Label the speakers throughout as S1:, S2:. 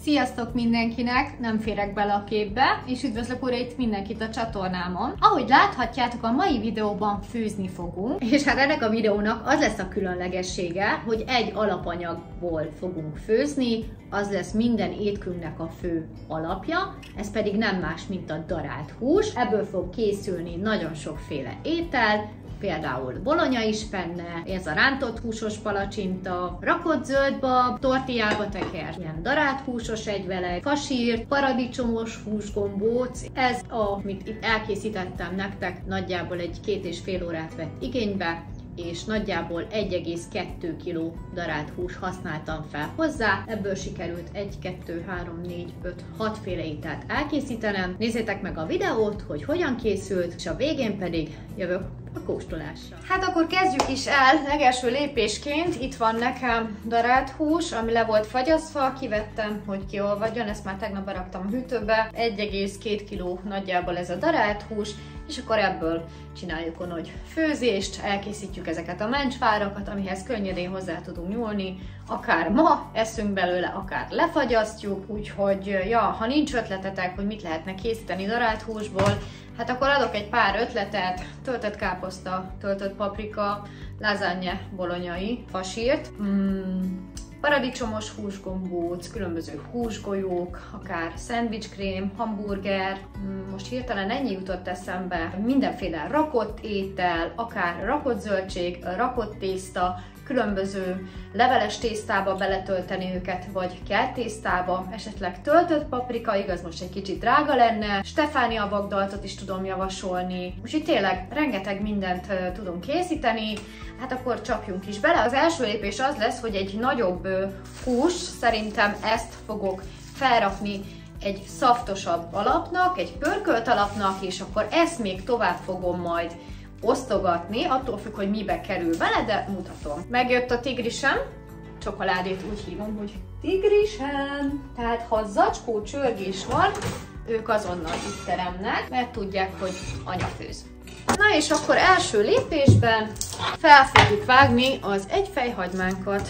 S1: Sziasztok mindenkinek, nem férek bele a képbe, és üdvözlök újra itt mindenkit a csatornámon. Ahogy láthatjátok, a mai videóban főzni fogunk, és hát ennek a videónak az lesz a különlegessége, hogy egy alapanyagból fogunk főzni, az lesz minden étkünknek a fő alapja, ez pedig nem más, mint a darált hús. Ebből fog készülni nagyon sokféle étel, például bolonya is benne, ez a rántott húsos palacsinta, rakott zöldbab, tortillába tekert, ilyen darált húsos egyveleg, fasírt, paradicsomos húsgombóc. Ez, amit itt elkészítettem nektek, nagyjából egy 2,5 órát vett igénybe, és nagyjából 1,2 kg darált hús használtam fel hozzá. Ebből sikerült 1, 2, 3, 4, 5, 6 féle ételt elkészítenem. Nézzétek meg a videót, hogy hogyan készült, és a végén pedig jövök a kóstolásra. Hát akkor kezdjük is el. Legelső lépésként itt van nekem darált hús, ami le volt fagyasztva, kivettem, hogy kiolvadjon, ezt már tegnap beraktam a hűtőbe. 1,2 kg nagyjából ez a darált hús, és akkor ebből csináljuk a nagy főzést, elkészítjük ezeket a mencsvárakat, amihez könnyedén hozzá tudunk nyúlni, akár ma eszünk belőle, akár lefagyasztjuk, úgyhogy ja, ha nincs ötletetek, hogy mit lehetne készíteni darált húsból, hát akkor adok egy pár ötletet: töltött káposzta, töltött paprika, lasagne bolonyai, fasírt, paradicsomos húsgombóc, különböző húsgolyók, akár szendvicskrém, hamburger, most hirtelen ennyi jutott eszembe, mindenféle rakott étel, akár rakott zöldség, rakott tészta, különböző leveles tésztába beletölteni őket, vagy kelt tésztába, esetleg töltött paprika, igaz most egy kicsit drága lenne, Stefánia Bagdaltot is tudom javasolni, úgyhogy tényleg rengeteg mindent tudunk készíteni. Hát akkor csapjunk is bele. Az első lépés az lesz, hogy egy nagyobb hús, szerintem ezt fogok felrakni egy szaftosabb alapnak, egy pörkölt alapnak, és akkor ezt még tovább fogom majd osztogatni, attól függ, hogy mibe kerül bele, de mutatom. Megjött a tigrisem, csokoládét úgy hívom, hogy tigrisem. Tehát ha zacskó csörgés van, ők azonnal itt teremnek, mert tudják, hogy anya főz. Na és akkor első lépésben fel fogjuk vágni az egyfejhagymánkat.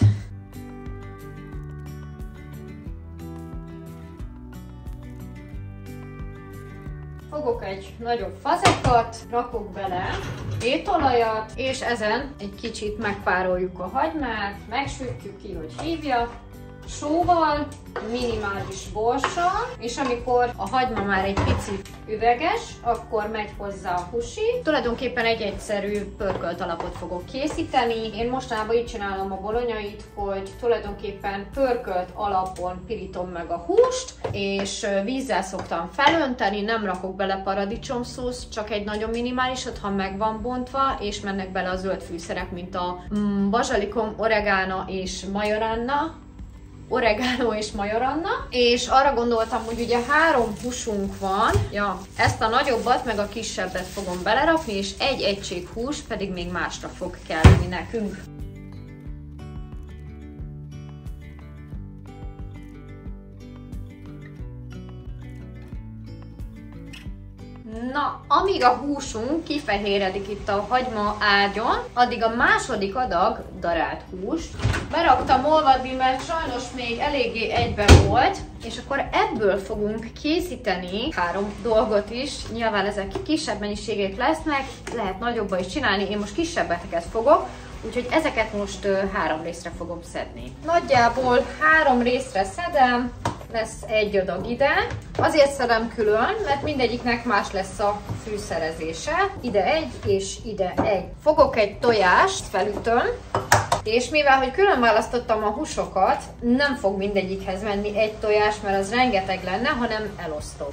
S1: Fogok egy nagyobb fazekat, rakok bele étolajat, és ezen egy kicsit megpároljuk a hagymát, megsütjük ki, hogy hívja, sóval, minimális borssal, és amikor a hagyma már egy picit üveges, akkor megy hozzá a husi. Tulajdonképpen egy egyszerű pörkölt alapot fogok készíteni. Én mostanában így csinálom a bolonyait, hogy tulajdonképpen pörkölt alapon pirítom meg a húst, és vízzel szoktam felönteni, nem rakok bele paradicsomszószt, csak egy nagyon minimálisat, ha meg van bontva, és mennek bele a zöld fűszerek, mint a bazsalikom, oregano és majoranna, és arra gondoltam, hogy ugye 3 húsunk van, ja, ezt a nagyobbat meg a kisebbet fogom belerakni, és egy egység hús pedig még másra fog kelleni nekünk. Na, amíg a húsunk kifehéredik itt a hagyma ágyon, addig a második adag darált húst beraktam olvadni, mert sajnos még eléggé egybe volt, és akkor ebből fogunk készíteni 3 dolgot is. Nyilván ezek kisebb mennyiségek lesznek, lehet nagyobba is csinálni, én most kisebbeket fogok, úgyhogy ezeket most 3 részre fogom szedni. Nagyjából 3 részre szedem, lesz egy adag ide. Azért szedem külön, mert mindegyiknek más lesz a fűszerezése. Ide egy, és ide egy. Fogok egy tojást, felütöm, és mivel, hogy külön választottam a húsokat, nem fog mindegyikhez menni egy tojás, mert az rengeteg lenne, hanem elosztom.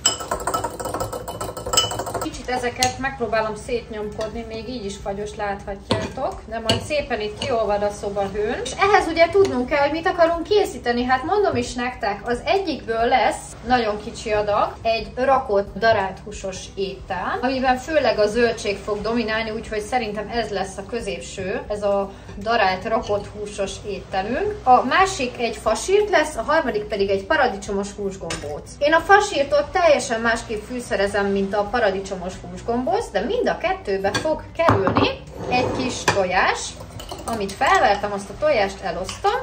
S1: Kicsit ezeket megpróbálom szétnyomkodni, még így is fagyos, láthatjátok, de majd szépen itt kiolvad a szobahőn. És ehhez ugye tudnunk kell, hogy mit akarunk készíteni. Hát mondom is nektek, az egyikből lesz nagyon kicsi adag, egy rakott darált húsos étel, amiben főleg a zöldség fog dominálni, úgyhogy szerintem ez lesz a középső, ez a darált rakott húsos ételünk. A másik egy fasírt lesz, a harmadik pedig egy paradicsomos húsgombóc. Én a fasírtot teljesen másképp fűszerezem, mint a paradicsomos húsgombóc, de mind a kettőbe fog kerülni egy kis tojás, amit felvertem, azt a tojást elosztom,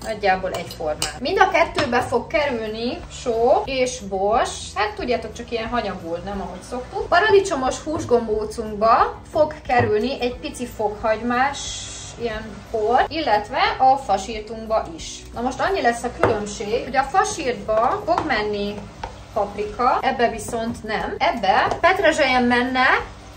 S1: nagyjából egyformán. Mind a kettőbe fog kerülni só és bors, hát tudjátok, csak ilyen hanyagul, nem ahogy szoktuk. Paradicsomos húsgombócunkba fog kerülni egy pici fokhagymás ilyen por, illetve a fasírtunkba is. Na most annyi lesz a különbség, hogy a fasírtba fog menni paprika, ebbe viszont nem. Ebbe petrezselyen menne,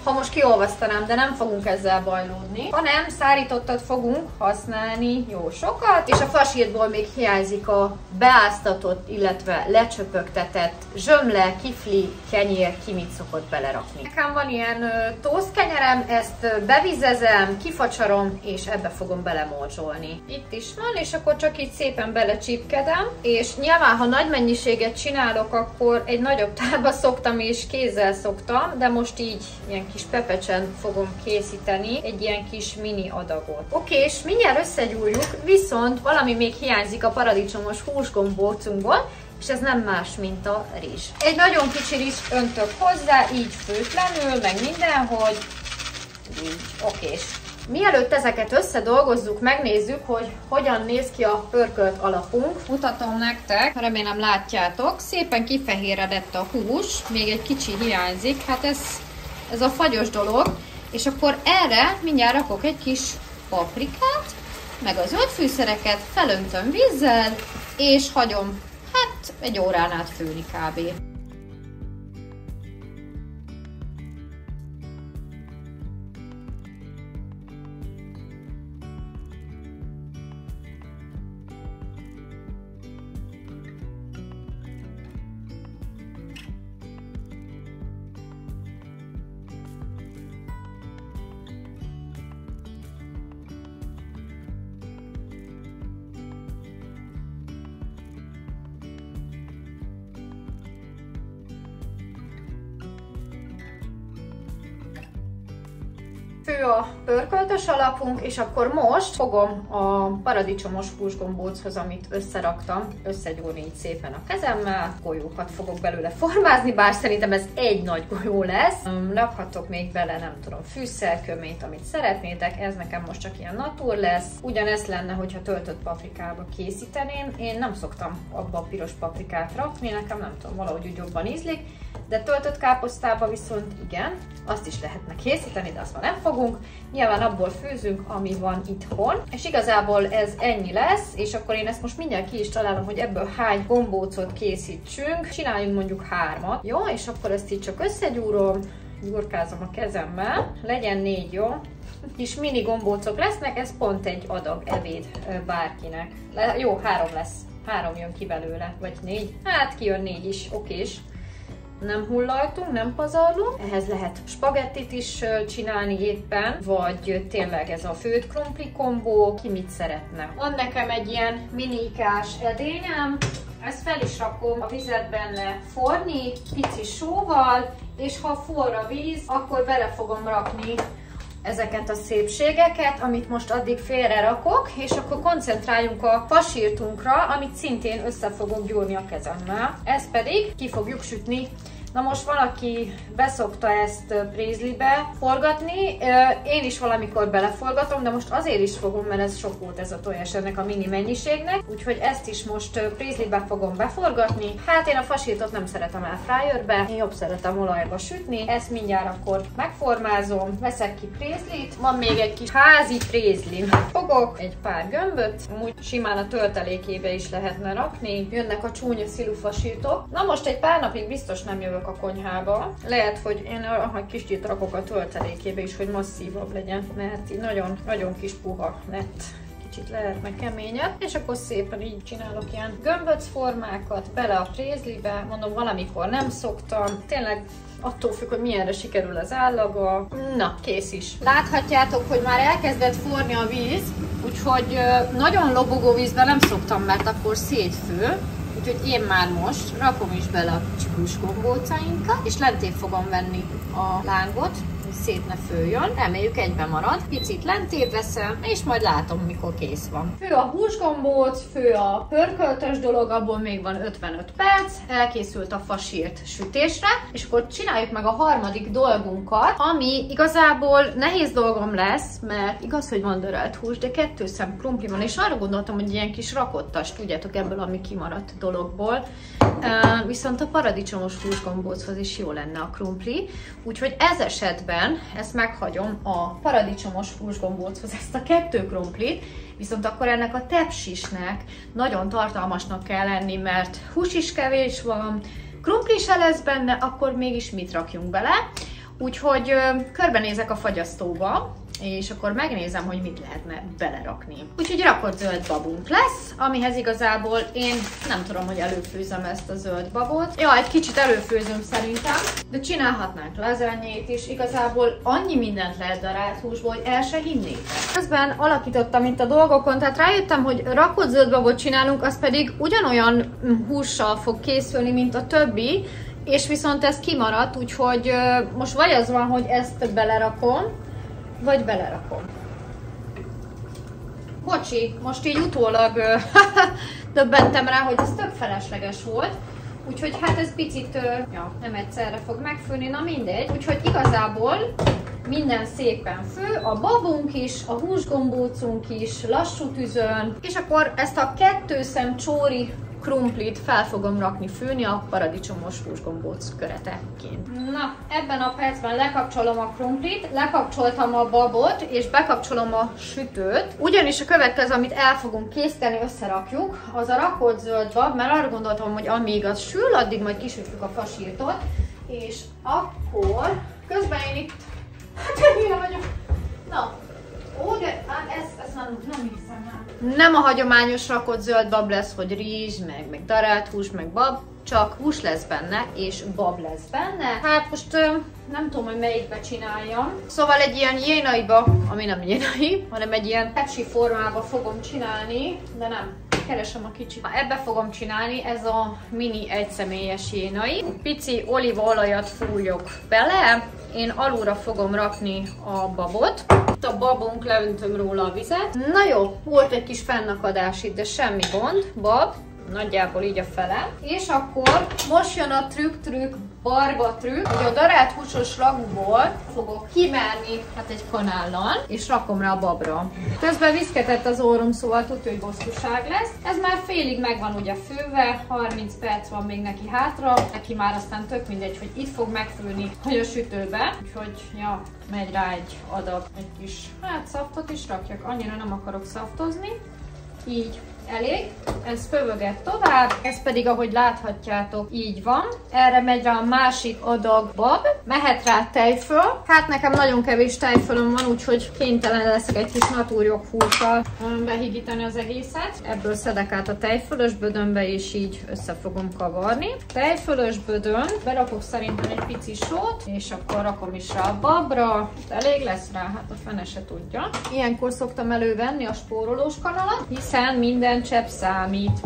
S1: ha most kiolvasztanám, de nem fogunk ezzel bajlódni, hanem szárítottat fogunk használni jó sokat, és a fasírtból még hiányzik a beáztatott, illetve lecsöpögtetett zsömle, kifli, kenyér, ki mit szokott belerakni. Nekem van ilyen toastkenyerem, ezt bevizezem, kifacsarom, és ebbe fogom belemorzsolni. Itt is van, és akkor csak így szépen belecsípkedem, és nyilván, ha nagy mennyiséget csinálok, akkor egy nagyobb tálba szoktam, és kézzel szoktam, de most így ilyen kis pepecsen fogom készíteni egy ilyen kis mini adagot. Oké, és mindjárt összegyúrjuk, viszont valami még hiányzik a paradicsomos húsgombócunkból, és ez nem más, mint a rizs. Egy nagyon kicsi rizs öntök hozzá, így főtlenül, meg mindenhogy. Így, okés. Mielőtt ezeket összedolgozzuk, megnézzük, hogy hogyan néz ki a pörkölt alapunk. Mutatom nektek, remélem látjátok, szépen kifehéredett a hús, még egy kicsi hiányzik, hát ez a fagyos dolog, és akkor erre mindjárt rakok egy kis paprikát, meg a zöld fűszereket, felöntöm vízzel, és hagyom, hát egy órán át főni kb. Fő a pörköltös alapunk, és akkor most fogom a paradicsomos húsgombóchoz, amit összeraktam, összegyúrni így szépen a kezemmel. Golyókat fogok belőle formázni, bár szerintem ez egy nagy golyó lesz. Rakhatok még bele, nem tudom, fűszerköményt, amit szeretnétek, ez nekem most csak ilyen natur lesz. Ugyanezt lenne, hogyha töltött paprikába készíteném. Én nem szoktam abba a piros paprikát rakni, nekem nem tudom, valahogy úgy jobban ízlik, de töltött káposztába viszont igen, azt is lehetne készíteni, de azt már nem fogunk. Nyilván abból főzünk, ami van itthon, és igazából ez ennyi lesz, és akkor én ezt most mindjárt ki is találom, hogy ebből hány gombócot készítsünk. Csináljunk mondjuk 3-at, jó? És akkor ezt így csak összegyúrom, gyurkázom a kezemmel, legyen 4, jó? Kis mini gombócok lesznek, ez pont egy adag ebéd bárkinek. Jó, 3 lesz. 3 jön ki belőle, vagy 4. Hát kijön 4 is, okés. Nem hullaltunk, nem pazarlunk. Ehhez lehet spagettit is csinálni éppen, vagy tényleg ez a főtt krumpli kombó, ki mit szeretne. Van nekem egy ilyen minikás edényem, ezt fel is rakom a vizet benne forni, pici sóval, és ha forr a víz, akkor bele fogom rakni ezeket a szépségeket, amit most addig félre rakok, és akkor koncentráljunk a fasírtunkra, amit szintén össze fogok gyúrni a kezemmel. Ezt pedig ki fogjuk sütni. Na most valaki beszokta ezt prézlibe forgatni, én is valamikor beleforgatom, de most azért is fogom, mert ez sok volt ez a tojás ennek a mini mennyiségnek, úgyhogy ezt is most prézlibe fogom beforgatni. Hát én a fasírtot nem szeretem airfryerbe, én jobb szeretem olajba sütni, ezt mindjárt akkor megformázom, veszek ki prézlit, van még egy kis házi prézlim. Fogok egy pár gömböt, amúgy simán a töltelékébe is lehetne rakni, jönnek a csúnya szilú fasírtok. Na most egy pár napig biztos nem jövök a konyhába. Lehet, hogy én egy kicsit rakok a töltelékébe is, hogy masszívabb legyen, mert így nagyon kis puha lett. Kicsit lehetne keményebb, és akkor szépen így csinálok ilyen gömböc formákat bele a prézlibe, mondom, valamikor nem szoktam, tényleg attól függ, hogy milyenre sikerül az állaga. Na, kész is. Láthatjátok, hogy már elkezdett forni a víz, úgyhogy nagyon lobogó vízben nem szoktam, mert akkor szétfő. Úgyhogy én már most rakom is bele a húsgombócainkat, és lentébb fogom venni a lángot, hogy szét ne főjön. Reméljük egyben marad. Picit lentébb veszem, és majd látom, mikor kész van. Fő a húsgombóc, fő a pörköltös dolog, abból még van 55 perc. Elkészült a fasírt sütésre, és akkor csináljuk meg a harmadik dolgunkat, ami igazából nehéz dolgom lesz, mert igaz, hogy van dörölt hús, de 2 szem krumpli van, és arra gondoltam, hogy ilyen kis rakottas, tudjátok, ebből, ami kimaradt dologból. Viszont a paradicsomos húsgombóchoz is jó lenne a krumpli, úgyhogy ez esetben ezt meghagyom a paradicsomos húsgombóchoz, ezt a 2 krumplit, viszont akkor ennek a tepsisnek nagyon tartalmasnak kell lenni, mert hús is kevés van, krumpli se lesz benne, akkor mégis mit rakjunk bele. Úgyhogy körbenézek a fagyasztóba, és akkor megnézem, hogy mit lehetne belerakni. Úgyhogy rakott zöld babunk lesz, amihez igazából én nem tudom, hogy előfőzöm ezt a zöld babot. Ja, egy kicsit előfőzöm szerintem, de csinálhatnánk lazagnét is. Igazából annyi mindent lehet darált húsból, hogy el se hinnétek. Közben alakítottam itt a dolgokon, tehát rájöttem, hogy rakott zöld babot csinálunk, az pedig ugyanolyan hússal fog készülni, mint a többi, és viszont ez kimaradt, úgyhogy most vagy az van, hogy ezt belerakom, vagy belerakom. Bocsi, most így utólag döbbentem rá, hogy ez tök felesleges volt. Úgyhogy hát ez picit nem egyszerre fog megfőni, na mindegy. Úgyhogy igazából minden szépen fő, a babunk is, a húsgombócunk is, lassú tüzön. És akkor ezt a 2 szem csóri krumplit fel fogom rakni főni a paradicsomos húsgombóc köreteként. Na, ebben a percben lekapcsolom a krumplit, lekapcsoltam a babot, és bekapcsolom a sütőt. Ugyanis a következő, amit el fogunk készíteni, összerakjuk, az a rakott zöld bab, mert arra gondoltam, hogy amíg az sül, addig majd kisütjük a fasírtot, és akkor közben én itt, hát ennyire vagyok, na, ó, de ezt nem hiszem el. Nem a hagyományos rakott zöld bab lesz, hogy rizs, meg darált hús, meg bab, csak hús lesz benne, és bab lesz benne. Hát most nem tudom, hogy melyikbe csináljam. Szóval egy ilyen jénaiba, ami nem jénai, hanem egy ilyen tepsi formába fogom csinálni, de nem. Keresem a kicsit. Ebbe fogom csinálni, ez a mini egyszemélyes jénai. Pici olívaolajat fújok bele, én alulra fogom rakni a babot. Itt a babunk, leöntöm róla a vizet. Na jó, volt egy kis fennakadás itt, de semmi gond. Bab, nagyjából így a fele. És akkor most jön a trükk, barba trükk, hogy a darált húsos ragúból fogok kimerni hát egy kanállal, és rakom rá a babra. Közben viszketett az orrom, szóval tudja, hogy bosszúság lesz. Ez már félig meg van ugye főve, 30 perc van még neki hátra, neki már aztán tök mindegy, hogy itt fog megfőni, vagy a sütőbe. Úgyhogy ja, megy rá egy adag, egy kis, hát szaftot is rakjak, annyira nem akarok szaftozni. Így elég, ez fövöget tovább, ez pedig, ahogy láthatjátok, így van. Erre megy rá a másik adag bab, mehet rá tejföl. Hát nekem nagyon kevés tejfölöm van, úgyhogy kénytelen leszek egy kis natúrjog hússal behigítani az egészet. Ebből szedek át a tejfölös bödönbe, és így össze fogom kavarni. Tejfölös bödön, berakok szerintem egy pici sót, és akkor rakom is rá a babra. Elég lesz rá, hát a fene se tudja. Ilyenkor szoktam elővenni a spórolós kanalat, hiszen minden csepp számít.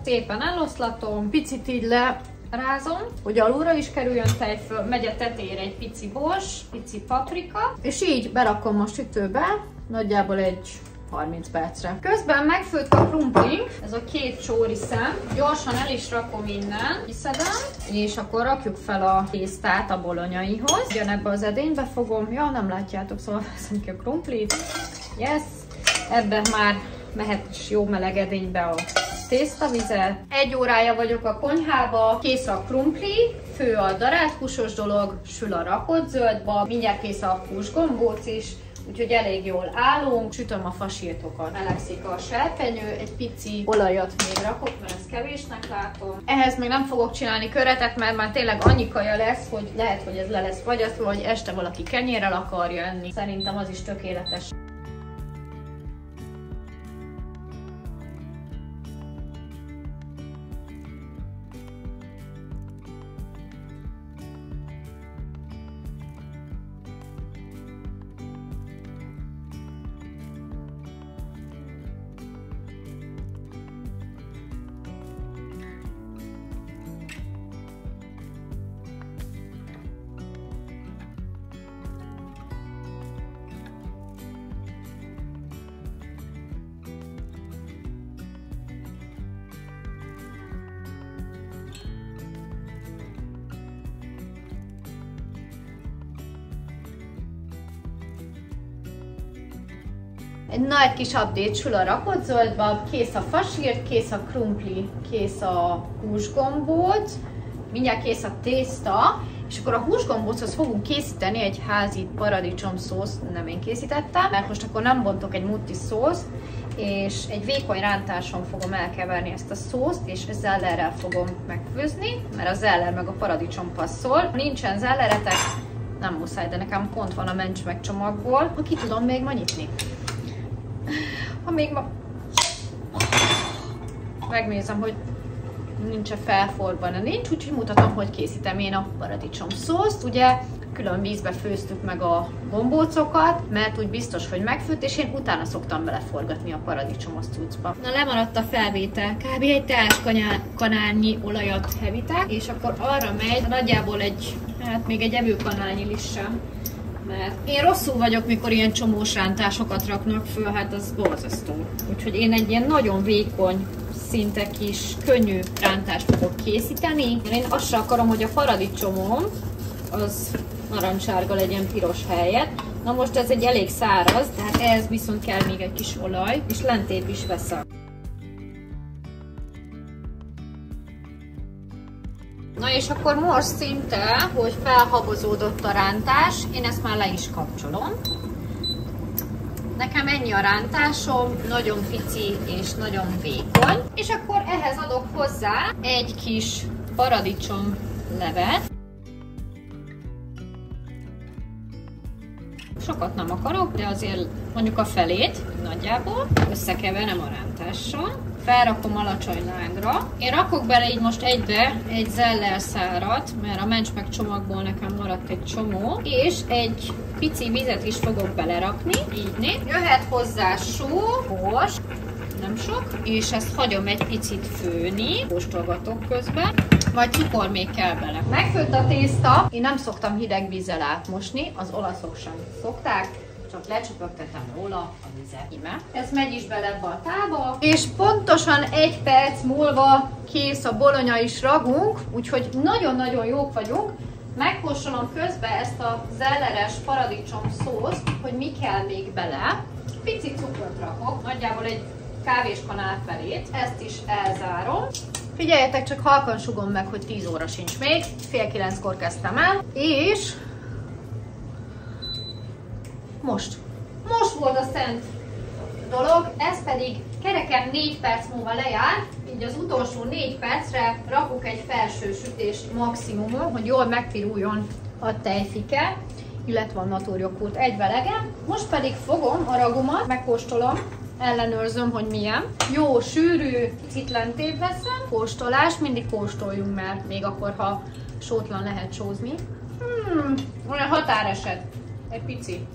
S1: Szépen eloszlatom, picit így lerázom, hogy alulra is kerüljön tejföl, megy a tetejére egy pici bors, pici paprika, és így berakom a sütőbe, nagyjából egy 30 percre. Közben megfőtt a krumplink, ez a 2 csóri szem, gyorsan el is rakom innen, kiszedem, és akkor rakjuk fel a tésztát a bolonyaihoz. Ugyanebbe az edénybe fogom, ja nem látjátok, szóval veszem ki a krumplit, yes, ebbe már mehet is jó meleg edénybe a tésztavizet. 1 órája vagyok a konyhába, kész a krumpli, fő a darált húsos dolog, sül a rakott zöldbab, mindjárt kész a húsgombóc is, úgyhogy elég jól állunk. Sütöm a fasírtokat, melegszik a serpenyő, egy pici olajat még rakok, mert ezt kevésnek látom. Ehhez még nem fogok csinálni köretet, mert már tényleg annyi kaja lesz, hogy lehet, hogy ez le lesz fagyasztva, vagy este valaki kenyérrel akarja enni. Szerintem az is tökéletes. Egy kis update, sül a rakott zöldbab, kész a fasírt, kész a krumpli, kész a húsgombóc, mindjárt kész a tészta, és akkor a húsgombóchoz fogunk készíteni egy házi paradicsomszószt, nem én készítettem, mert most akkor nem bontok egy mutti szószt, és egy vékony rántáson fogom elkeverni ezt a szószt, és zellerrel fogom megfőzni, mert a zeller meg a paradicsom passzol. Ha nincsen zelleretek, nem muszáj, de nekem pont van a mencs meg csomagból, ha ki tudom még ma nyitni. Ha még ma... Megnézem, hogy nincs-e felforban, nincs, úgyhogy mutatom, hogy készítem én a paradicsom szószt. Ugye külön vízbe főztük meg a gombócokat, mert úgy biztos, hogy megfőtt, és én utána szoktam beleforgatni a paradicsomos cuccba. Na, lemaradt a felvétel, kb. Egy teáskanálnyi olajat hevítek, és akkor arra megy nagyjából még egy evőkanálnyi is sem. Mert én rosszul vagyok, mikor ilyen csomós rántásokat raknak föl, hát az borzasztó. Úgyhogy én egy ilyen nagyon vékony, szinte kis, könnyű rántást fogok készíteni. Én azt sem akarom, hogy a paradicsomom az narancsárga legyen piros helyett. Na most ez egy elég száraz, tehát ehhez viszont kell még egy kis olaj, és lentép is veszem. Na és akkor most szinte, hogy felhabozódott a rántás, én ezt már le is kapcsolom. Nekem ennyi a rántásom, nagyon pici és nagyon vékony. És akkor ehhez adok hozzá egy kis paradicsom levet. Sokat nem akarok, de azért mondjuk a felét nagyjából összekeverem a rántással. Felrakom alacsony lángra. Én rakok bele így most egybe egy zellelszárat, mert a mencs meg csomagból nekem maradt egy csomó, és egy pici vizet is fogok belerakni, így. Jöhet hozzá só, bors, nem sok, és ezt hagyom egy picit főni, kóstolgatok közben, majd cukor még kell bele. Megfőtt a tészta, én nem szoktam hideg vízzel átmosni, az olaszok sem szokták, csak lecsöpögtetem róla a vizet. Ime. Ez megy is bele ebbe a tálba, és pontosan 1 perc múlva kész a bolonya is ragunk, úgyhogy nagyon-nagyon jók vagyunk. Megkóstolom közben ezt a zelleres paradicsom szószt, hogy mi kell még bele. Pici cukrot rakok, nagyjából egy kávéskanál felét, ezt is elzárom. Figyeljetek, csak halkan sugom meg, hogy 10 óra sincs még, fél 9-kor kezdtem el, és most volt a szent dolog, ez pedig kereken 4 perc múlva lejár, így az utolsó 4 percre rakok egy felső sütés maximumon, hogy jól megpiruljon a tejfike, illetve a natúrjoghurt egyvelege. Most pedig fogom a ragumat, megkóstolom, ellenőrzöm, hogy milyen. Jó, sűrű, picit lentét veszem. Kóstolás, mindig kóstoljunk, mert még akkor, ha sótlan lehet sózni. Olyan határeset, egy pici.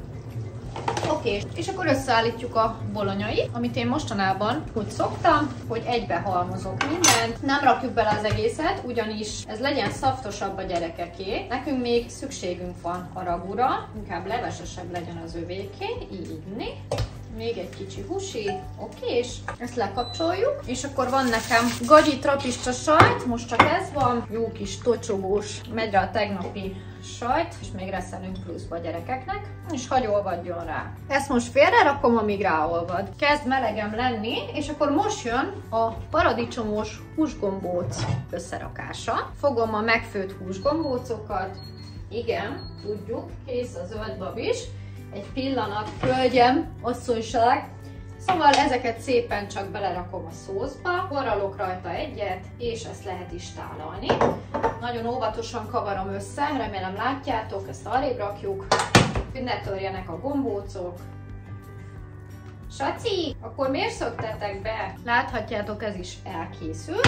S1: Oké, és akkor összeállítjuk a bolonyait, amit én mostanában úgy szoktam, hogy egybe halmozok mindent. Nem rakjuk bele az egészet, ugyanis ez legyen szaftosabb a gyerekeké. Nekünk még szükségünk van a ragura, inkább levesesebb legyen az övéké, így. Még egy kicsi húsi, oké, és ezt lekapcsoljuk. És akkor van nekem gagyi trapista sajt, most csak ez van, jó kis tocsogós, megy rá a tegnapi sajt, és még reszelünk pluszba a gyerekeknek, és hagy olvadjon rá. Ezt most félre rakom, amíg ráolvad. Kezd melegem lenni, és akkor most jön a paradicsomos húsgombóc összerakása. Fogom a megfőtt húsgombócokat, igen, tudjuk, kész a zöldbab is. Egy pillanat, hölgyem, asszonyság. Szóval ezeket szépen csak belerakom a szószba, forralok rajta egyet, és ezt lehet is tálalni. Nagyon óvatosan kavarom össze, remélem látjátok, ezt arrébb rakjuk, hogy ne törjenek a gombócok. Saci, akkor miért szöktetek be? Láthatjátok, ez is elkészül.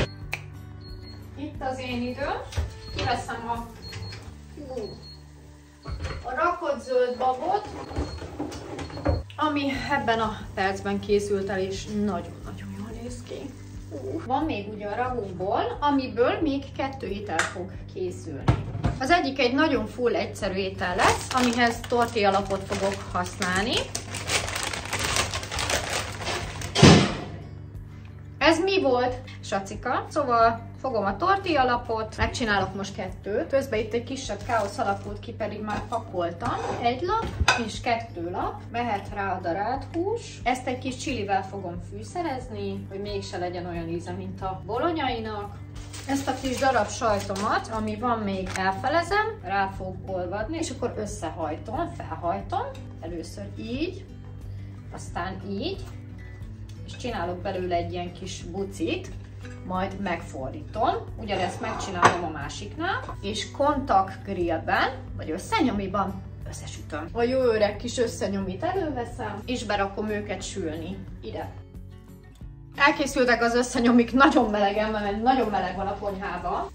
S1: Itt az én időm. Kiveszem a rakott zöld babot, ami ebben a percben készült el, és nagyon-nagyon jól néz ki. Van még ugye a ragunkból, amiből még 2 étel fog készülni. Az egyik egy nagyon full egyszerű étel lesz, amihez tortilla lapot fogok használni. Ez mi volt? sacika. Szóval fogom a tortilla alapot, megcsinálok most 2. Közben itt egy kisebb káosz alakult ki, pedig már pakoltam. 1 lap és 2 lap. Mehet rá a darált hús. Ezt egy kis csilivel fogom fűszerezni, hogy mégse legyen olyan íze, mint a bolonyainak. Ezt a kis darab sajtomat, ami van még, elfelezem, rá fog olvadni, és akkor összehajtom, felhajtom. Először így, aztán így, és csinálok belőle egy ilyen kis bucit, majd megfordítom. Ugyanezt megcsinálom a másiknál, és kontakt grillben, vagy összenyomiban összesütöm. A jó öreg kis összenyomit előveszem, és berakom őket sülni ide. Elkészültek az összenyomik nagyon melegen, mert nagyon meleg van a konyhában.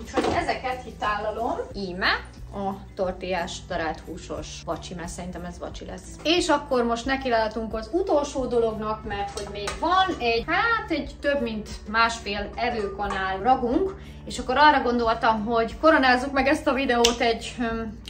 S1: Úgyhogy ezeket itt állalom. Íme a tortillás darált húsos vacsi, mert szerintem ez vacsi lesz. És akkor most nekilátunk az utolsó dolognak, mert hogy még van egy több mint másfél evőkanál ragunk, és akkor arra gondoltam, hogy koronázzuk meg ezt a videót egy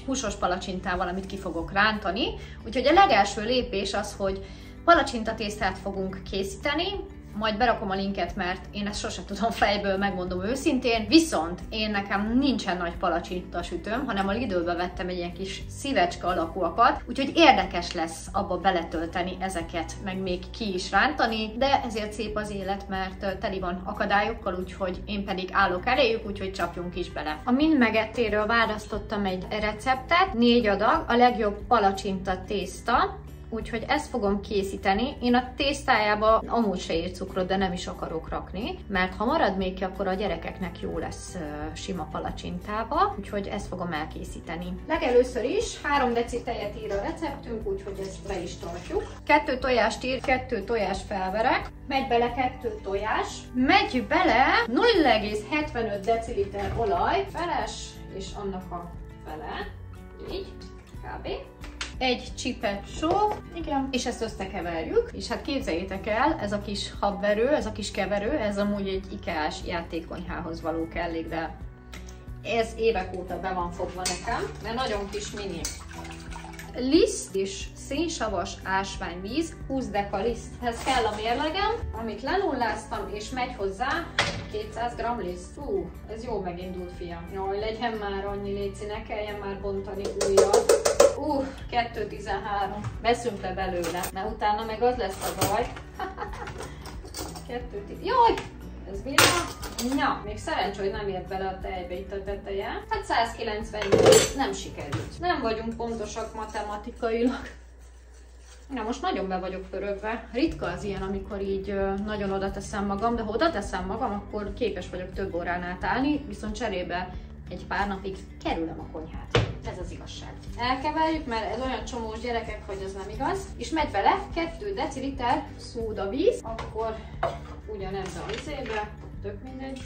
S1: húsos palacsintával, amit ki fogok rántani. Úgyhogy a legelső lépés az, hogy palacsintatésztát fogunk készíteni, majd berakom a linket, mert én ezt sose tudom fejből, megmondom őszintén, viszont nekem nincsen nagy palacsinta sütőm, hanem a Lidlbe vettem egy ilyen kis szívecske alakúakat, úgyhogy érdekes lesz abba beletölteni ezeket, meg még ki is rántani, de ezért szép az élet, mert teli van akadályokkal, úgyhogy én pedig állok eléjük, úgyhogy csapjunk is bele. A Mind Megettéről választottam egy receptet, 4 adag, a legjobb palacsinta tészta, úgyhogy ezt fogom készíteni. Én a tésztájába amúgy se ír cukrot, de nem is akarok rakni, mert ha marad még ki, akkor a gyerekeknek jó lesz sima palacsintába, úgyhogy ezt fogom elkészíteni. Legelőször is 3 deci tejet ír a receptünk, úgyhogy ezt be is tartjuk. 2 tojást ír, 2 tojás felverek, megy bele 2 tojás, megy bele 0,75 deciliter olaj, feles, és annak a fele, így, kb. 1 csipet só, igen, és ezt összekeverjük, és hát képzeljétek el, ez a kis habverő, ez a kis keverő, ez amúgy egy IKEA-s játékkonyhához való kellék, de ez évek óta be van fogva nekem, mert nagyon kis mini. Liszt és szénsavas ásványvíz, 20 deka liszthez kell a mérlegem, amit lenulláztam, és megy hozzá 200 g liszt. Ez jó megindult, fiam. Jaj, legyen már annyi, léci, ne kelljen már bontani újat. 2,13. Veszünk le belőle, mert utána meg az lesz a baj. 2,10. Jaj! Ez villan. Ja, még szerencsé, hogy nem ért bele a tejbe itt a teteje. Hát 198. Nem sikerült. Nem vagyunk pontosak matematikailag. Na, most nagyon be vagyok pörögve. Ritka az ilyen, amikor így nagyon oda teszem magam, de ha oda teszem magam, akkor képes vagyok több órán át állni, viszont cserébe egy pár napig kerülöm a konyhát. Ez az igazság. Elkeverjük, mert ez olyan csomós gyerekek, hogy ez nem igaz. És megy bele 2 deciliter szódavíz, akkor ugyanebben a vizébe, tök mindegy.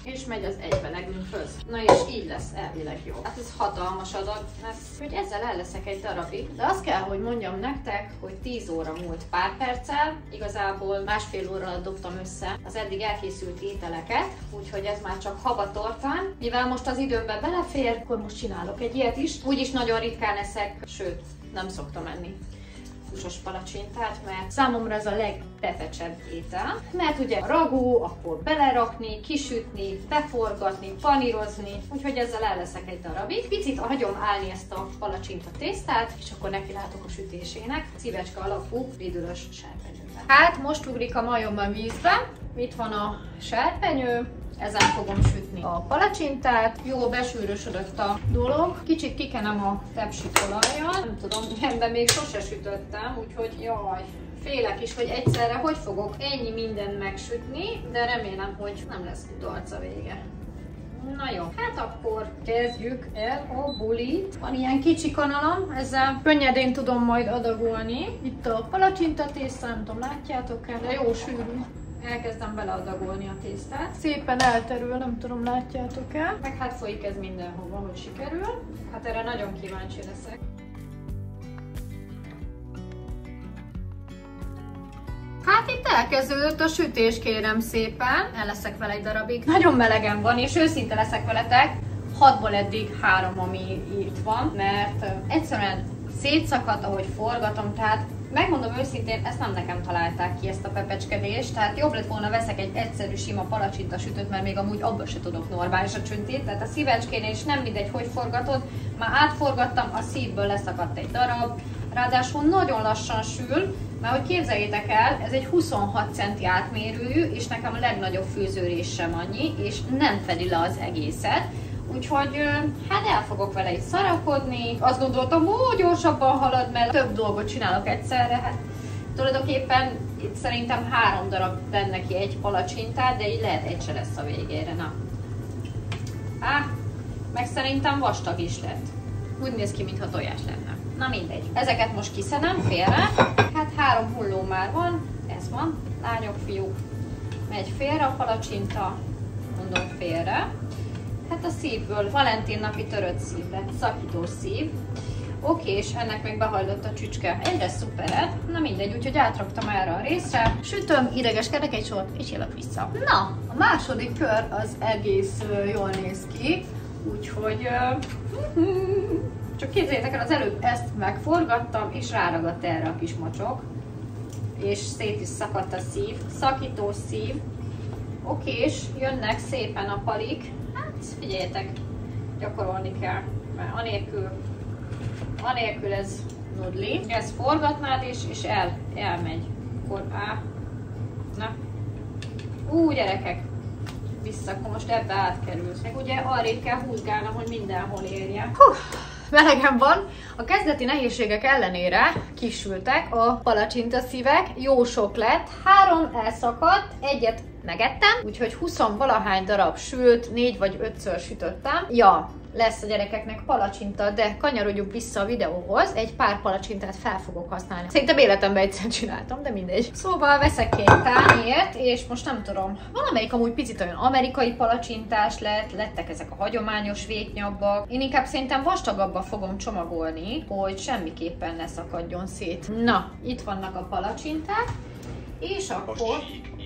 S1: És megy az egybelegünkhöz. Na és így lesz elvileg jó. Hát ez hatalmas adag lesz. Hogy ezzel el leszek egy darabig. De azt kell, hogy mondjam nektek, hogy 10 óra múlt pár perccel. Igazából másfél óra alatt dobtam össze az eddig elkészült ételeket. Úgyhogy ez már csak habatortán. Mivel most az időmbe belefér, akkor most csinálok egy ilyet is. Úgyis nagyon ritkán eszek, sőt, nem szoktam enni húsos palacsintát, mert számomra ez a legpefecsebb étel. Mert ugye a ragú, akkor belerakni, kisütni, beforgatni, panírozni, úgyhogy ezzel el leszek egy darabig. Picit hagyom állni ezt a palacsinta tésztát, és akkor nekilátok a sütésének. Szívecske alapú védülös serpenyővel. Hát most ugrik a majom a vízbe. Itt van a serpenyő. Ezen fogom sütni a palacsintát. Jó, besűrösödött a dolog. Kicsit kikenem a tepsit olajjal. Nem tudom, ilyenben még sose sütöttem, úgyhogy jaj, félek is, hogy egyszerre hogy fogok ennyi mindent megsütni, de remélem, hogy nem lesz kudarc a vége. Na jó, hát akkor kezdjük el a bulit. Van ilyen kicsi kanalom, ezzel könnyedén tudom majd adagolni. Itt a palacsinta tészta, nem tudom, látjátok-e, de jó sűrű. Elkezdem beleadagolni a tésztát. Szépen elterül, nem tudom, látjátok-e. Meg hát folyik ez mindenhova, hogy sikerül. Hát erre nagyon kíváncsi leszek. Hát itt elkezdődött a sütés, kérem szépen. El leszek vele egy darabig. Nagyon melegen van, és őszinte leszek veletek. 6-ból eddig 3, ami itt van, mert egyszerűen szétszakadt, ahogy forgatom, tehát Megmondom őszintén, ezt nem nekem találták ki, ezt a pepecskedést, tehát jobb lett volna veszek egy egyszerű sima palacsinta sütőt, mert még amúgy abban se tudok normális a csüntét, tehát a szívecskénél is nem mindegy, hogy forgatod, már átforgattam, a szívből leszakadt egy darab, ráadásul nagyon lassan sül, mert hogy képzeljétek el, ez egy 26 centi átmérőjű, és nekem a legnagyobb fűzőrés sem annyi, és nem fedi le az egészet. Úgyhogy hát el fogok vele itt szarakodni. Azt gondoltam, hogy gyorsabban halad, mert több dolgot csinálok egyszerre. Hát tulajdonképpen itt szerintem 3 darab tenne ki egy palacsintát, de így lehet egy se lesz a végére. Na. Meg szerintem vastag is lett. Úgy néz ki, mintha tojás lenne. Na mindegy. Ezeket most kiszedem félre. Hát 3 hulló már van. Ez van. Lányok, fiúk. Megy félre a palacsinta. Mondom félre. Hát a szívből Valentin napi törött szív lett, szakítós szív. Oké, és ennek még behajlott a csücske. Egyre szupered. Na mindegy, úgyhogy átraktam erre a részre. Sütöm, idegeskedek egy sort, és jövök vissza. Na, a második kör az egész jól néz ki. Úgyhogy... csak képzeljétek el, az előbb ezt megforgattam, és ráragadt erre a kis mocsok. És szét is szakadt a szív. Szakítós szív. Oké, és jönnek szépen a palik. Figyeljetek, gyakorolni kell, mert anélkül ez nudli. Ezt forgatnád és elmegy. Akkor na. Gyerekek, vissza, akkor most ebbe átkerülsz. Meg ugye arrébb kell húzgálnom, hogy mindenhol érje. Melegem van. A kezdeti nehézségek ellenére kisültek a palacsinta szívek, jó sok lett, 3 elszakadt, egyet megettem, úgyhogy 20-valahány darab sült, 4 vagy 5-ször sütöttem. Ja, lesz a gyerekeknek palacsinta, de kanyarodjunk vissza a videóhoz, egy pár palacsintát fel fogok használni. Szerintem életemben egyszer csináltam, de mindegy. Szóval veszek 2 tányért, és most nem tudom, valamelyik amúgy picit olyan amerikai palacsintás lettek ezek a hagyományos végnyabbak. Én inkább szerintem vastagabba fogom csomagolni, hogy semmiképpen ne szakadjon szét. Na, itt vannak a palacsinták, és akkor...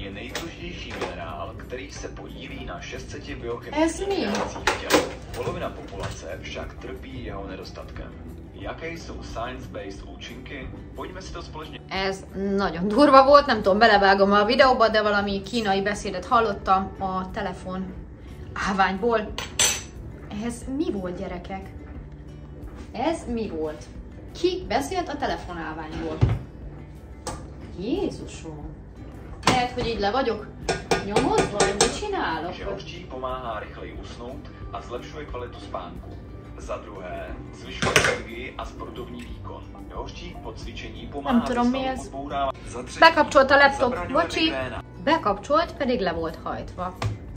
S2: je nejdůležitější minerál, který se podílí na 600
S1: Ez mi?
S2: biochemických reakcích v těle. Polovina populace však trpí jeho nedostatkem. Jaké jsou science-based účinky? Pojďme si to společně.
S1: Ez nagyon durva volt, nem tudom, belevágom a videóba, de valami kínai beszédet hallottam a telefon állványból. Ez mi volt, gyerekek? Ez mi volt? Ki beszélt a telefonálványból? Jézusom! Lehet, hogy így le vagyok nyomozva, vagy mit csinálok?
S2: Že hořčík pomáhá rychleji usnout a zlepšuje kvalitu spánku. Za druhé, zvyšuje energii a sportovní výkon. Hořčík po cvičení pomáhá odbourávat.
S1: Bekapcsolt a laptop, bocsi, bekapcsolt, pedig le volt hajtva.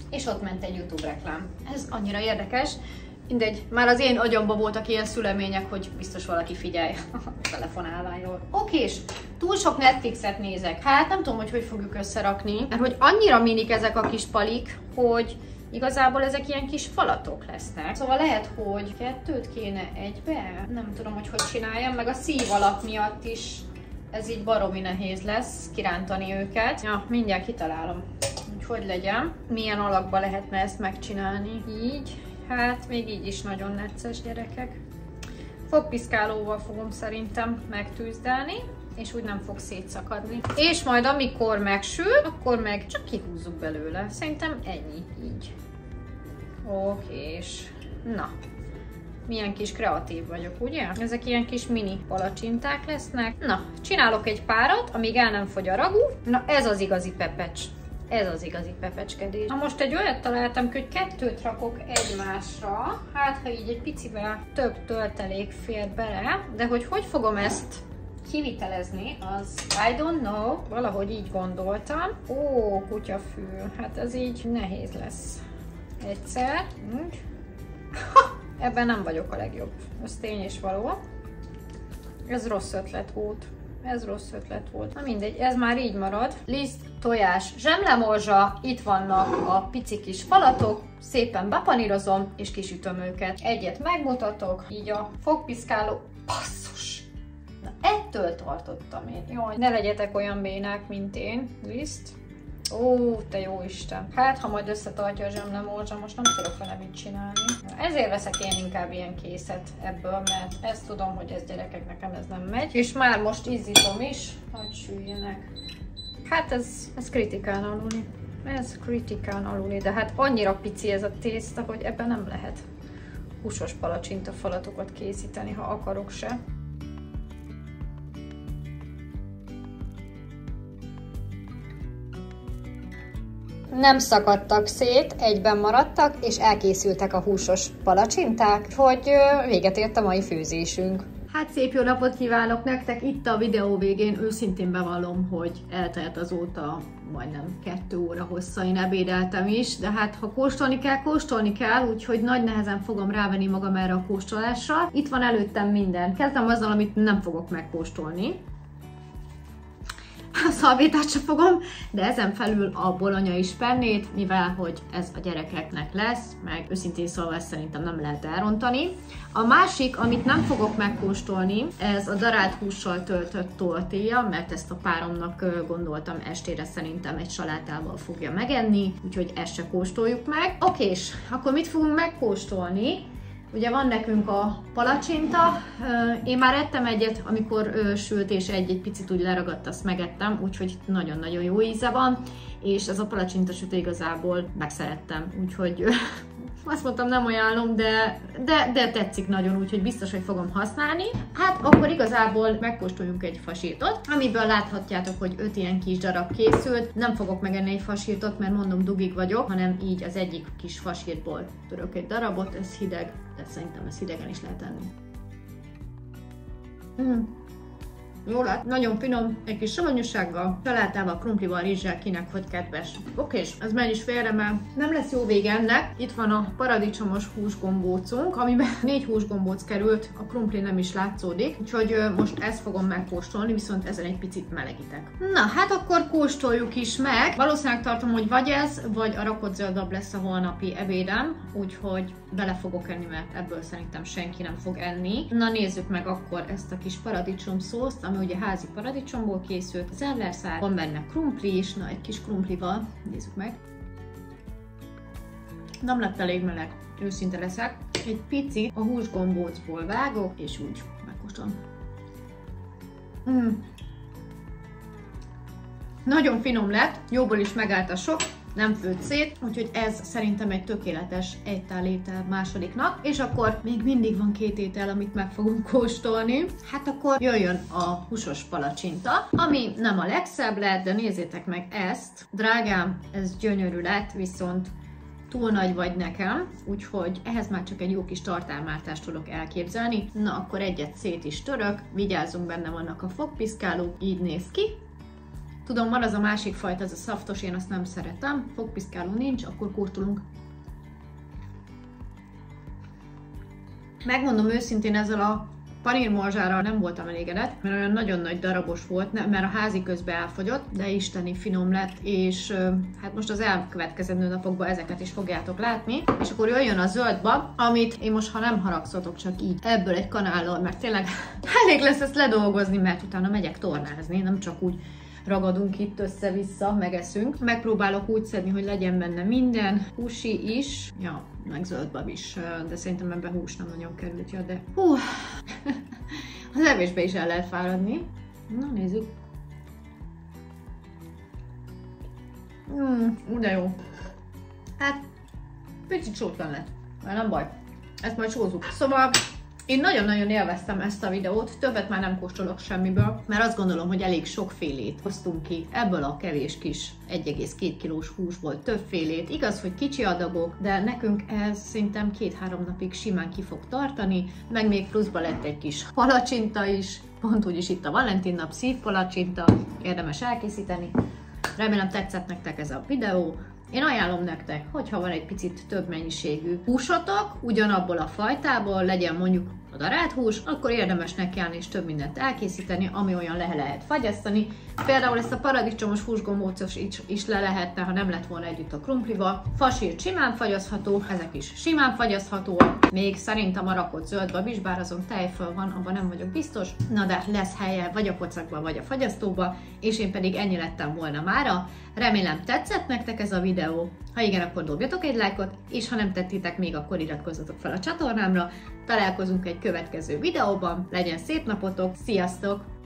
S1: És ott ment egy YouTube reklám. Ez annyira érdekes. Mindegy, már az én agyamban voltak ilyen szülemények, hogy biztos valaki figyelj a telefonálványról. Okés, túl sok Netflixet nézek. Hát nem tudom, hogy fogjuk összerakni, mert hogy annyira minik ezek a kis palik, hogy igazából ezek ilyen kis falatok lesznek. Szóval lehet, hogy 2 kéne egybe. Nem tudom, hogy csináljam, meg a szív alak miatt is ez így baromi nehéz lesz kirántani őket. Ja, mindjárt kitalálom, hogy legyen. Milyen alakba lehetne ezt megcsinálni. Így. Hát még így is nagyon necces, gyerekek. Fogpiszkálóval fogom szerintem megtűzdelni, és úgy nem fog szétszakadni. És majd amikor megsül, akkor meg csak kihúzzuk belőle. Szerintem ennyi, így. Okés. Na, milyen kis kreatív vagyok, ugye? Ezek ilyen kis mini palacsinták lesznek. Na, csinálok egy párat, amíg el nem fogy a ragú. Na, ez az igazi pepecs. Ez az igazi pepecskedés. Na most egy olyat találtam, hogy 2 rakok egymásra, hát ha így egy picivel több töltelék fér bele, de hogy fogom ezt kivitelezni, az I don't know, valahogy így gondoltam. Ó, kutyafül, hát ez így nehéz lesz. Egyszer, úgy. Ebben nem vagyok a legjobb, ez tény és való. Ez rossz ötlet volt. Ez rossz ötlet volt. Na mindegy, ez már így marad. Liszt, tojás, zsemlemorzsa, itt vannak a pici kis falatok, szépen bepanírozom és kisütöm őket. Egyet megmutatok, így a fogpiszkáló. Basszus! Na ettől tartottam én. Jaj, ne legyetek olyan bénák, mint én. Liszt. Ó, te jó Isten. Hát, ha majd összetartja a zsemlemorzsa, most nem tudok vele mit csinálni. Ezért veszek én inkább ilyen készet ebből, mert ezt tudom, hogy ez gyerekek, nekem ez nem megy. És már most izzítom is, hogy süljenek. Hát ez kritikán aluli. Ez kritikán aluli, de hát annyira pici ez a tészta, hogy ebben nem lehet húsos palacsinta falatokat készíteni, ha akarok se. Nem szakadtak szét, egyben maradtak, és elkészültek a húsos palacsinták, hogy véget ért a mai főzésünk. Hát szép jó napot kívánok nektek! Itt a videó végén őszintén bevallom, hogy eltelt azóta majdnem 2 óra hossza, én ebédeltem is, de hát ha kóstolni kell, úgyhogy nagy nehezen fogom rávenni magam erre a kóstolásra. Itt van előttem minden. Kezdem azzal, amit nem fogok megkóstolni. A szalvétát sem fogom, de ezen felül a bolonyai spernét, mivel hogy ez a gyerekeknek lesz, meg őszintén szólva szerintem nem lehet elrontani. A másik, amit nem fogok megkóstolni, ez a darált hússal töltött tortilla, mert ezt a páromnak gondoltam estére szerintem egy salátával fogja megenni, úgyhogy ezt se kóstoljuk meg. Okés, akkor mit fogunk megkóstolni? Ugye van nekünk a palacsinta, én már ettem egyet, amikor sült, és egy picit úgy leragadt, azt megettem, úgyhogy nagyon-nagyon jó íze van, és ez a palacsinta sütő igazából megszerettem, úgyhogy azt mondtam, nem ajánlom, de tetszik nagyon, úgyhogy biztos, hogy fogom használni. Hát akkor igazából megkóstoljunk egy fasírtot, amiből láthatjátok, hogy 5 ilyen kis darab készült. Nem fogok megenni egy fasírtot, mert mondom, dugig vagyok, hanem így az egyik kis fasírtból török egy darabot, ez hideg, de szerintem ez hidegen is lehet enni. Jó lett, nagyon finom, egy kis savanyúsággal, salátával, krumplival, rizssel, kinek hogy kedves. Okés, ez menj is félre, mert nem lesz jó vége ennek. Itt van a paradicsomos húsgombócunk, amiben 4 húsgombóc került, a krumpli nem is látszódik, úgyhogy most ezt fogom megkóstolni, viszont ezen egy picit melegítek. Na, hát akkor kóstoljuk is meg. Valószínűleg tartom, hogy vagy ez, vagy a rakott zöldabb lesz a holnapi ebédem, úgyhogy bele fogok enni, mert ebből szerintem senki nem fog enni. Na, nézzük meg akkor ezt a kis paradicsom szószt, ami ugye házi paradicsomból készült, az ellerszál, van benne krumpli is, na egy kis krumplival, nézzük meg. Nem lett elég meleg, őszinte leszek. Egy picit a húsgombócból vágok, és úgy megkóstolom. Nagyon finom lett, jóból is megállt a sok, nem főtt szét, úgyhogy ez szerintem egy tökéletes egytál étel másodiknak, és akkor még mindig van 2 étel, amit meg fogunk kóstolni. Hát akkor jöjjön a húsos palacsinta, ami nem a legszebb lett, de nézzétek meg ezt. Drágám, ez gyönyörű lett, viszont túl nagy vagy nekem, úgyhogy ehhez már csak egy jó kis tartálmártást tudok elképzelni. Na, akkor egyet szét is török, vigyázzunk, benne vannak a fogpiszkálók, így néz ki. Tudom, van az a másik fajta, ez a szaftos, én azt nem szeretem, fogpiszkáló nincs, akkor kóstolunk. Megmondom őszintén, ezzel a panírmorzsára nem voltam elégedett, mert olyan nagyon nagy darabos volt, mert a házi közben elfogyott, de isteni finom lett, és hát most az elkövetkezendő napokban ezeket is fogjátok látni. És akkor jöjjön a zöldbab, amit én most, ha nem haragszatok, csak így ebből egy kanállal, mert tényleg elég lesz ezt ledolgozni, mert utána megyek tornázni, nem csak úgy ragadunk itt össze-vissza, megeszünk. Megpróbálok úgy szedni, hogy legyen benne minden, húsi is, ja, meg zöldbab is, de szerintem ebben hús nem nagyon került, ja, de hú, az evésbe is el lehet fáradni. Na, nézzük. De jó. Hát, picit sótlan lett, mert nem baj, ezt majd sózzuk. Szóval én nagyon-nagyon élveztem ezt a videót, többet már nem kóstolok semmiből, mert azt gondolom, hogy elég sokfélét hoztunk ki ebből a kevés kis 1,2 kilós húsból többfélét. Igaz, hogy kicsi adagok, de nekünk ez szerintem 2-3 napig simán ki fog tartani, meg még pluszba lett egy kis palacsinta is, pont úgyis itt a Valentin nap szívpalacsinta, érdemes elkészíteni. Remélem tetszett nektek ez a videó. Én ajánlom nektek, hogyha van egy picit több mennyiségű húsotok, ugyanabból a fajtából, legyen mondjuk a darált hús, akkor érdemes nekiállni és több mindent elkészíteni, ami olyan lehet fagyasztani. Például ezt a paradicsomos húsgombócos is le lehetne, ha nem lett volna együtt a krumplival. Fasírt simán fagyasztható, ezek is simán fagyaszthatóak. Még szerintem a rakott zöldbab is, bár azon tejföl van, abban nem vagyok biztos. Na de lesz helye vagy a pocakban, vagy a fagyasztóba, és én pedig ennyi lettem volna mára. Remélem tetszett nektek ez a videó. Ha igen, akkor dobjatok egy lájkot, és ha nem tettétek még, akkor iratkozzatok fel a csatornámra. Találkozunk egy következő videóban, legyen szép napotok, sziasztok!